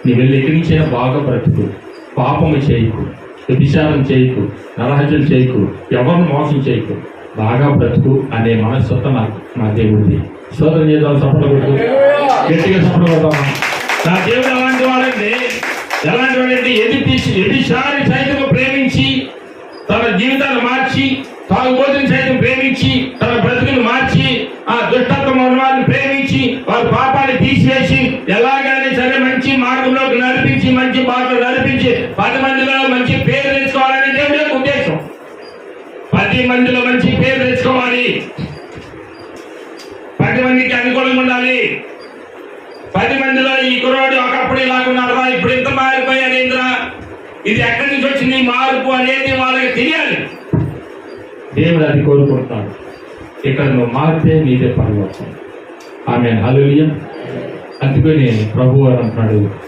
నీ వెళ్ళి ఎక్కడి నుంచైనా బాగా బ్రతుకు, పాపము చేయకు, వ్యభిచారం చేయకు, నరహత్యలు చేయకు, ఎవరిని మోసం చేయకు, బాగా బ్రతుకు అనే మనస్తత్వం నా దేవుడిది. స్తోత్రం చేద్దాం, సపోర్ట్ కొడుకు, గట్టిగా సపోర్ట్ కొడతాం. నా దేవుడు అలాంటి వాడండి. ఎలాంటి వాడంటే ఎదిసారి సైతం ప్రేమించి తన జీవితాన్ని మార్చి, తాగుబోతుని సైతం ప్రేమించి తన బ్రతుకుని మార్చి, ఆ దుష్టత్వం ఉన్న వారిని ప్రేమించి వారి పాపాన్ని తీసివేసి ఎలాగైనా సరే మంచి మార్గంలోకి నడిపించి, మంచి బాటలో నడిపించి 10 మందిలో మంచి పేరు తెచ్చుకోవాలని దేవుడి యొక్క ఉద్దేశం. 10 మందిలో మంచి పేరు తెచ్చుకోవాలి, 10 మందికి అనుకూలంగా ఉండాలి. 10 మందిలో ఈ కుర్రాడు ఒకప్పుడు ఇలాగున్నారా, ఇప్పుడు ఇంత మారిపోయాడేంద్రా, ఇది ఎక్కడి నుంచి వచ్చింది మార్పు అనేది వాళ్ళకి తెలియాలి. దేవుడు అది కోరుకుంటున్నాడు. ఇక్కడ నువ్వు మారితే నీదే పరలోకం. ఆమేన్, హల్లెలూయా. అందుకని ప్రభువు అంటున్నాడు,